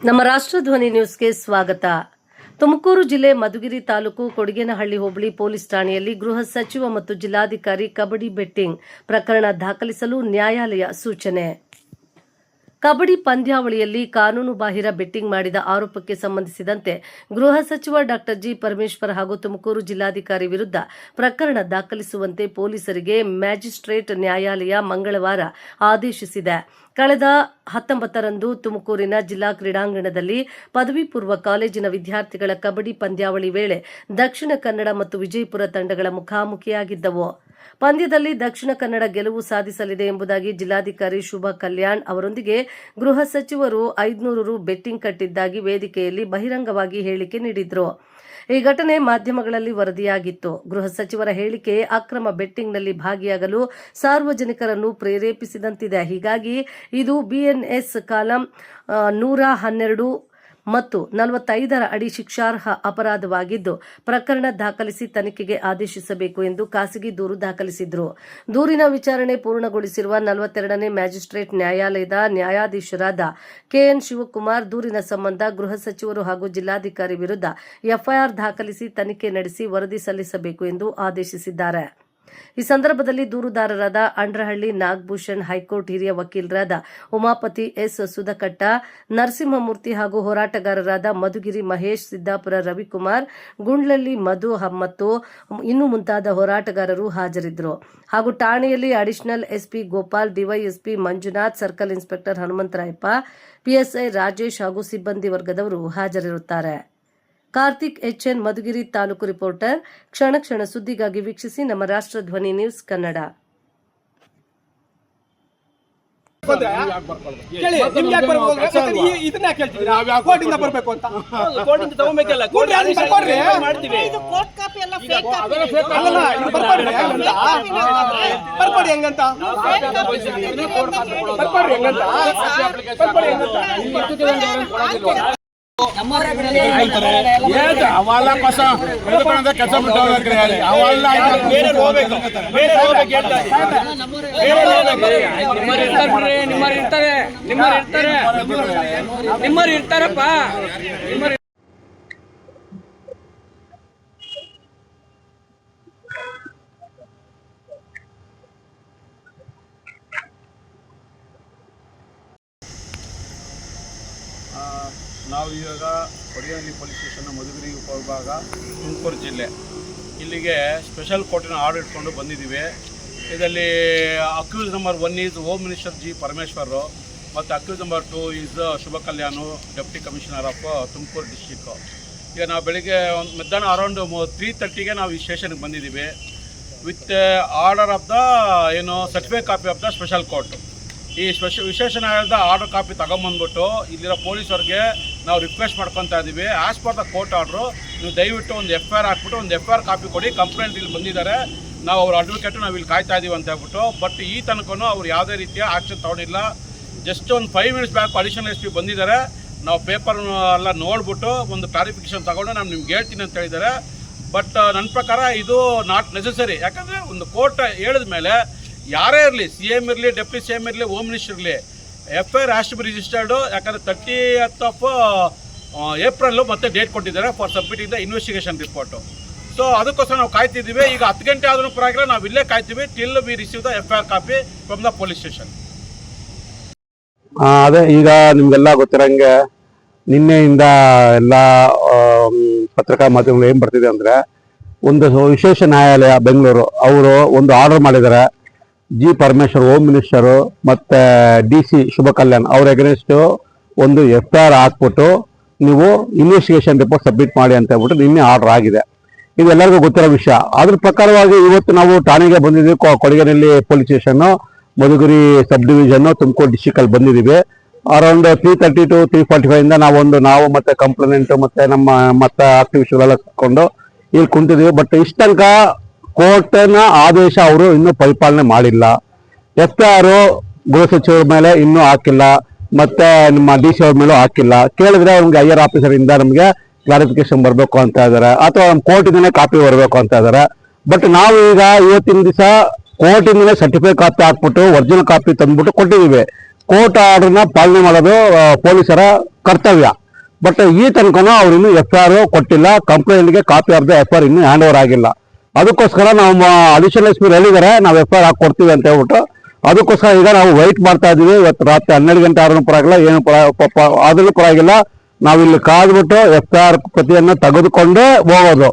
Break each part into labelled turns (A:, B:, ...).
A: ನಮ್ಮ ರಾಷ್ಟ್ರಧ್ವನಿ ನ್ಯೂಸ್ಗೆ ಸ್ವಾಗತ. ತುಮಕೂರು ಜಿಲ್ಲೆ ಮಧುಗಿರಿ ತಾಲೂಕು ಕೊಡಿಗೇನಹಳ್ಳಿ ಹೋಬಳಿ ಪೊಲೀಸ್ ಠಾಣೆಯಲ್ಲಿ ಗೃಹ ಸಚಿವ ಮತ್ತು ಜಿಲ್ಲಾಧಿಕಾರಿ ಕಬಡ್ಡಿ ಬೆಟ್ಟಿಂಗ್ ಪ್ರಕರಣ ದಾಖಲಿಸಲು ನ್ಯಾಯಾಲಯ ಸೂಚನೆ. ಕಬಡ್ಡಿ ಪಂದ್ಯಾವಳಿಯಲ್ಲಿ ಕಾನೂನು ಬಾಹಿರ ಬೆಟ್ಟಿಂಗ್ ಮಾಡಿದ ಆರೋಪಕ್ಕೆ ಸಂಬಂಧಿಸಿದಂತೆ ಗೃಹ ಸಚಿವ ಡಾ ಜಿ ಪರಮೇಶ್ವರ್ ಹಾಗೂ ತುಮಕೂರು ಜಿಲ್ಲಾಧಿಕಾರಿ ವಿರುದ್ಧ ಪ್ರಕರಣ ದಾಖಲಿಸುವಂತೆ ಪೊಲೀಸರಿಗೆ ಮ್ಯಾಜಿಸ್ಟ್ರೇಟ್ ನ್ಯಾಯಾಲಯ ಮಂಗಳವಾರ ಆದೇಶಿಸಿದೆ. ಕಳೆದ 19ರಂದು ತುಮಕೂರಿನ ಜಿಲ್ಲಾ ಕ್ರೀಡಾಂಗಣದಲ್ಲಿ ಪದವಿ ಪೂರ್ವ ಕಾಲೇಜಿನ ವಿದ್ಯಾರ್ಥಿಗಳ ಕಬಡ್ಡಿ ಪಂದ್ಯಾವಳಿ ವೇಳೆ ದಕ್ಷಿಣ ಕನ್ನಡ ಮತ್ತು ವಿಜಯಪುರ ತಂಡಗಳ ಮುಖಾಮುಖಿಯಾಗಿದ್ದವು. ಪಂದ್ಯದಲ್ಲಿ ದಕ್ಷಿಣ ಕನ್ನಡ ಗೆಲುವು ಸಾಧಿಸಲಿದೆ ಎಂಬುದಾಗಿ ಜಿಲ್ಲಾಧಿಕಾರಿ ಶುಭಾ ಕಲ್ಯಾಣ್ ಅವರೊಂದಿಗೆ ಗೃಹ ಸಚಿವರು 500 ರು ಬೆಟ್ಟಿಂಗ್ ಕಟ್ಟಿದ್ದಾಗಿ ವೇದಿಕೆಯಲ್ಲಿ ಬಹಿರಂಗವಾಗಿ ಹೇಳಿಕೆ ನೀಡಿದ್ರು. ಈ ಘಟನೆ ಮಾಧ್ಯಮಗಳಲ್ಲಿ ವರದಿಯಾಗಿತ್ತು. ಗೃಹ ಸಚಿವರ ಹೇಳಿಕೆ ಅಕ್ರಮ ಬೆಟ್ಟಿಂಗ್ನಲ್ಲಿ ಭಾಗಿಯಾಗಲು ಸಾರ್ವಜನಿಕರನ್ನು ಪ್ರೇರೇಪಿಸಿದಂತಿದೆ. ಹೀಗಾಗಿ ಇದು ಬಿಎನ್ಎಸ್ ಕಾಲಂ 112 ಮತ್ತು 45ರ ಅಡಿ ಶಿಕ್ಷಾರ್ಹ ಅಪರಾಧವಾಗಿದ್ದು ಪ್ರಕರಣ ದಾಖಲಿಸಿ ತನಿಖೆಗೆ ಆದೇಶಿಸಬೇಕು ಎಂದು ಖಾಸಗಿ ದೂರು ದಾಖಲಿಸಿದ್ರು. ದೂರಿನ ವಿಚಾರಣೆ ಪೂರ್ಣಗೊಳಿಸಿರುವ 42ನೇ ಮ್ಯಾಜಿಸ್ಟ್ರೇಟ್ ನ್ಯಾಯಾಲಯದ ನ್ಯಾಯಾಧೀಶರಾದ ಕೆಎನ್ ಶಿವಕುಮಾರ್ ದೂರಿನ ಸಂಬಂಧ ಗೃಹ ಸಚಿವರು ಹಾಗೂ ಜಿಲ್ಲಾಧಿಕಾರಿ ವಿರುದ್ಧ ಎಫ್ಐಆರ್ ದಾಖಲಿಸಿ ತನಿಖೆ ನಡೆಸಿ ವರದಿ ಸಲ್ಲಿಸಬೇಕು ಎಂದು ಆದೇಶಿಸಿದ್ದಾರೆ. ಈ ಸಂದರ್ಭದಲ್ಲಿ ದೂರುದಾರರಾದ ಅಂಡ್ರಹಳ್ಳಿ ನಾಗಭೂಷಣ್, ಹೈಕೋರ್ಟ್ ಹಿರಿಯ ವಕೀಲರಾದ ಉಮಾಪತಿ ಎಸ್ ಸುಧಕಟ್ಟ, ನರಸಿಂಹಮೂರ್ತಿ ಹಾಗೂ ಹೋರಾಟಗಾರರಾದ ಮಧುಗಿರಿ ಮಹೇಶ್, ಸಿದ್ದಾಪುರ ರವಿಕುಮಾರ್, ಗುಂಡ್ಲಳ್ಳಿ ಮಧು ಮತ್ತು ಇನ್ನು ಮುಂತಾದ ಹೋರಾಟಗಾರರು ಹಾಜರಿದ್ದರು. ಹಾಗೂ ಠಾಣೆಯಲ್ಲಿ additional SP Gopal, DYSP Manjunath, circle inspector Hanumantharayappa, PSI Rajesh ಹಾಗೂ ಸಿಬ್ಬಂದಿ ವರ್ಗದವರು ಹಾಜರಿರುತ್ತಾರೆ. Karthik HN, Madhugiri taluk reporter. ಕ್ಷಣ ಕ್ಷಣ ಸುದ್ದಿಗಾಗಿ ವೀಕ್ಷಿಸಿ ನಮ್ಮ ರಾಷ್ಟ್ರಧ್ವನಿ ನ್ಯೂಸ್ ಕನ್ನಡ.
B: ಅವೆಲ್ಲ ಕಸ ಕೆಲಸ ಬಿಟ್ಟು
C: ನಿಮ್ಮರು ಇರ್ತಾರಪ್ಪ.
B: ನಾವು ಇವಾಗ ಕೊಡಿಗೇನಹಳ್ಳಿ ಪೊಲೀಸ್ ಸ್ಟೇಷನ್ ಮಧುಗಿರಿ ಉಪವಿಭಾಗ ತುಮಕೂರು ಜಿಲ್ಲೆ ಇಲ್ಲಿಗೆ ಸ್ಪೆಷಲ್ ಕೋರ್ಟಿನ ಆರ್ಡರ್ ಇಟ್ಕೊಂಡು ಬಂದಿದ್ದೀವಿ. ಇದರಲ್ಲಿ accused number 1 is home minister G Parameshwar ಮತ್ತು accused number 2 is Shubha Kalyan, deputy commissioner of Tumakuru district. ಈಗ ನಾವು ಬೆಳಿಗ್ಗೆ ಮಧ್ಯಾಹ್ನ ಅರೌಂಡ್ 3:30ಗೆ ನಾವು ಈ ಸ್ಟೇಷನ್ಗೆ ಬಂದಿದ್ದೀವಿ with order of the certified copy of the special court. ಈ ವಿಶೇಷ ನ್ಯಾಯಾಲಯದ ಆರ್ಡರ್ ಕಾಪಿ ತಗೊಂಬಂದ್ಬಿಟ್ಟು ಇಲ್ಲಿರೋ ಪೊಲೀಸರಿಗೆ ನಾವು ರಿಕ್ವೆಸ್ಟ್ ಮಾಡ್ಕೊತಾ ಇದ್ದೀವಿ, as per the court order ನೀವು ದಯವಿಟ್ಟು ಒಂದು FIR ಹಾಕ್ಬಿಟ್ಟು ಒಂದು FIR ಕಾಪಿ ಕೊಡಿ, ಕಂಪ್ಲೇಂಟ್ ಇಲ್ಲಿ ಬಂದಿದ್ದಾರೆ, ನಾವು ಅವ್ರ ಅಡ್ವೊಕೇಟು ನಾವು ಇಲ್ಲಿ ಕಾಯ್ತಾ ಇದ್ದೀವಿ ಅಂತ ಹೇಳ್ಬಿಟ್ಟು. ಬಟ್ ಈ ತನಕನೂ ಅವ್ರು ಯಾವುದೇ ರೀತಿಯ ಆ್ಯಕ್ಷನ್ ತೊಗೊಂಡಿಲ್ಲ. ಜಸ್ಟ್ ಒಂದು 5 ಮಿನಿಟ್ಸ್ ಬ್ಯಾಕ್ ಅಡಿಷನಲ್ SP ಬಂದಿದ್ದಾರೆ, ನಾವು ಪೇಪರ್ ಎಲ್ಲ ನೋಡ್ಬಿಟ್ಟು ಒಂದು ಕ್ಲಾರಿಫಿಕೇಷನ್ ತಗೊಂಡು ನಾನು ನಿಮ್ಗೆ ಹೇಳ್ತೀನಿ ಅಂತ ಹೇಳಿದ್ದಾರೆ. ಬಟ್ ನನ್ನ ಪ್ರಕಾರ ಇದು ನಾಟ್ ನೆಸೆಸರಿ. ಯಾಕಂದರೆ ಒಂದು ಕೋರ್ಟ್ ಹೇಳಿದ ಮೇಲೆ ಯಾರೇ ಇರಲಿ, CM ಇರಲಿ, ಡೆಪ್ಟಿ CM ಇರಲಿ, ಹೋಮ್ ಮಿನಿಸ್ಟರ್ ಇರಲಿ, FIR has to be registered. ಯಾಕಂದರೆ 30th ಆಫ್ ಏಪ್ರಿಲ್ಲು ಮತ್ತೆ ಡೇಟ್ ಕೊಟ್ಟಿದ್ದಾರೆ for submitting the investigation report. So ಅದಕ್ಕೋಸ್ಕರ ನಾವು ಕಾಯ್ತಿದ್ದೀವಿ. ಈಗ 10 ಗಂಟೆ ಆದರೂ ಪರವಾಗಿಲ್ಲ, ನಾವು ಇಲ್ಲೇ ಕಾಯ್ತೀವಿ till we receive the FIR copy from the police station.
D: ಅದೇ ಈಗ ನಿಮ್ಗೆಲ್ಲ ಗೊತ್ತಿರಂಗೆ ನಿನ್ನೆಯಿಂದ ಎಲ್ಲ ಪತ್ರಿಕಾ ಮಾಧ್ಯಮಗಳು ಏನು ಬರ್ತಿದೆ ಅಂದರೆ, ಒಂದು ವಿಶೇಷ ನ್ಯಾಯಾಲಯ ಬೆಂಗಳೂರು ಅವರು ಒಂದು ಆರ್ಡರ್ ಮಾಡಿದ್ದಾರೆ. ಜಿ ಪರಮೇಶ್ವರ್ ಹೋಮ್ ಮಿನಿಸ್ಟರು ಮತ್ತು DC ಶುಭ ಕಲ್ಯಾಣ್ ಅವ್ರ ಎಗೇನ್ಸ್ಟ್ ಒಂದು FIR ಹಾಕ್ಬಿಟ್ಟು ನೀವು ಇನ್ವೆಸ್ಟಿಗೇಷನ್ ರಿಪೋರ್ಟ್ ಸಬ್ಮಿಟ್ ಮಾಡಿ ಅಂತ ಹೇಳ್ಬಿಟ್ಟು ನಿನ್ನೆ ಆರ್ಡರ್ ಆಗಿದೆ. ಇದೆಲ್ಲರಿಗೂ ಗೊತ್ತಿರೋ ವಿಷಯ. ಅದ್ರ ಪ್ರಕಾರವಾಗಿ ಇವತ್ತು ನಾವು ಠಾಣೆಗೆ ಬಂದಿದ್ದೀವಿ. ಕೊಡಿಗೇನಹಳ್ಳಿ ಪೊಲೀಸ್ ಸ್ಟೇಷನ್ನು, ಮಧುಗಿರಿ ಸಬ್ ಡಿವಿಷನ್ನು, ತುಮಕೂರು ಡಿಸ್ಟಿಕಲ್ಲಿ ಬಂದಿದ್ದೀವಿ. ಅರೌಂಡ್ 3:30 to 3:45 ನಾವು ಮತ್ತೆ ಕಂಪ್ಲೇಂಟ್ ಮತ್ತೆ ಆಕ್ಟಿವಿಸ್ಟ್ಗಳೆಲ್ಲ ಕೂತ್ಕೊಂಡು ಇಲ್ಲಿ ಕುಂತಿದ್ದೀವಿ. ಬಟ್ ಇಷ್ಟ ತನಕ ಕೋರ್ಟ್ನ ಆದೇಶ ಅವರು ಇನ್ನೂ ಪರಿಪಾಲನೆ ಮಾಡಿಲ್ಲ. FIR ಗೃಹ ಸಚಿವರ ಮೇಲೆ ಇನ್ನೂ ಹಾಕಿಲ್ಲ, ಮತ್ತೆ ನಿಮ್ಮ DC ಅವ್ರ ಮೇಲೂ ಹಾಕಿಲ್ಲ. ಕೇಳಿದ್ರೆ ನಮ್ಗೆ ಹೈಯರ್ ಆಫೀಸರ್ ಇಂದ ನಮಗೆ ಕ್ಲಾರಿಫಿಕೇಶನ್ ಬರಬೇಕು ಅಂತ ಇದ್ದಾರೆ, ಅಥವಾ ನಮ್ಮ ಕೋರ್ಟಿಂದನೇ ಕಾಪಿ ಬರಬೇಕು ಅಂತ ಇದ್ದಾರೆ. ಬಟ್ ನಾವು ಈಗ ಇವತ್ತಿನ ದಿವಸ ಕೋರ್ಟಿಂದನೇ ಸರ್ಟಿಫೈಡ್ ಕಾಪಿ ಹಾಕ್ಬಿಟ್ಟು ಒರಿಜಿನಲ್ ಕಾಪಿ ತಂದ್ಬಿಟ್ಟು ಕೊಟ್ಟಿದ್ದೀವಿ. ಕೋರ್ಟ್ ಆರ್ಡರ್ನ ಪಾಲನೆ ಮಾಡೋದು ಪೊಲೀಸರ ಕರ್ತವ್ಯ. ಬಟ್ ಈ ತನಕನೂ ಅವ್ರು ಇನ್ನೂ FIR ಕೊಟ್ಟಿಲ್ಲ. ಕಂಪ್ಲೇಂಟ್ಗೆ ಕಾಪಿ ಆಫ್ ದ FIR ಇನ್ನೂ ಹ್ಯಾಂಡ್ ಓವರ್ ಆಗಿಲ್ಲ. ಅದಕ್ಕೋಸ್ಕರ ನಾವು ಅಡಿಷನಲ್ SP ಹೇಳಿದ್ದಾರೆ ನಾವು FIR ಹಾಕೊಡ್ತೀವಿ ಅಂತ ಹೇಳ್ಬಿಟ್ಟು. ಅದಕ್ಕೋಸ್ಕರ ಈಗ ನಾವು ವೆಯ್ಟ್ ಮಾಡ್ತಾ ಇದೀವಿ. ಇವತ್ತು ರಾತ್ರಿ 12 ಗಂಟೆ ಆದ್ರೂ ಪರವಾಗಿಲ್ಲ, ಏನು ಆದ್ರೂ ಪರವಾಗಿಲ್ಲ, ನಾವಿಲ್ಲಿ ಕಾದ್ಬಿಟ್ಟು FIR ಪ್ರತಿಯನ್ನು ತೆಗೆದುಕೊಂಡೇ ಹೋಗೋದು.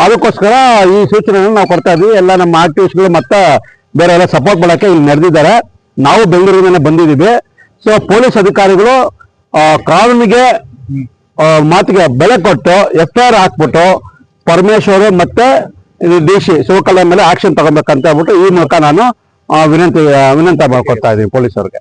D: ಅದಕ್ಕೋಸ್ಕರ ಈ ಸೂಚನೆಯನ್ನು ನಾವು ಕೊಡ್ತಾ ಇದೀವಿ. ಎಲ್ಲ ನಮ್ಮ ಆಕ್ಟಿವಿಸ್ಟ್ಗಳು ಮತ್ತೆ ಬೇರೆ ಎಲ್ಲ ಸಪೋರ್ಟ್ ಮಾಡೋಕ್ಕೆ ಇಲ್ಲಿ ನಡೆದಿದ್ದಾರೆ. ನಾವು ಬೆಂಗಳೂರಿನ ಬಂದಿದ್ದೀವಿ. ಸೊ ಪೊಲೀಸ್ ಅಧಿಕಾರಿಗಳು ಕಾನೂನಿಗೆ ಮಾತಿಗೆ ಬೆಲೆ ಕೊಟ್ಟು FIR ಹಾಕ್ಬಿಟ್ಟು ಪರಮೇಶ್ವರ್ ಮತ್ತೆ DC ಶಿವಕಲ್ಯಾಣ್ ಮೇಲೆ ಆಕ್ಷನ್ ತಗೊಬೇಕಂತ ಹೇಳ್ಬಿಟ್ಟು ಈ ಮೂಲಕ ನಾನು ವಿನಂತಿ ಮಾಡ್ಕೊತಾ ಇದ್ದೀನಿ ಪೊಲೀಸರಿಗೆ.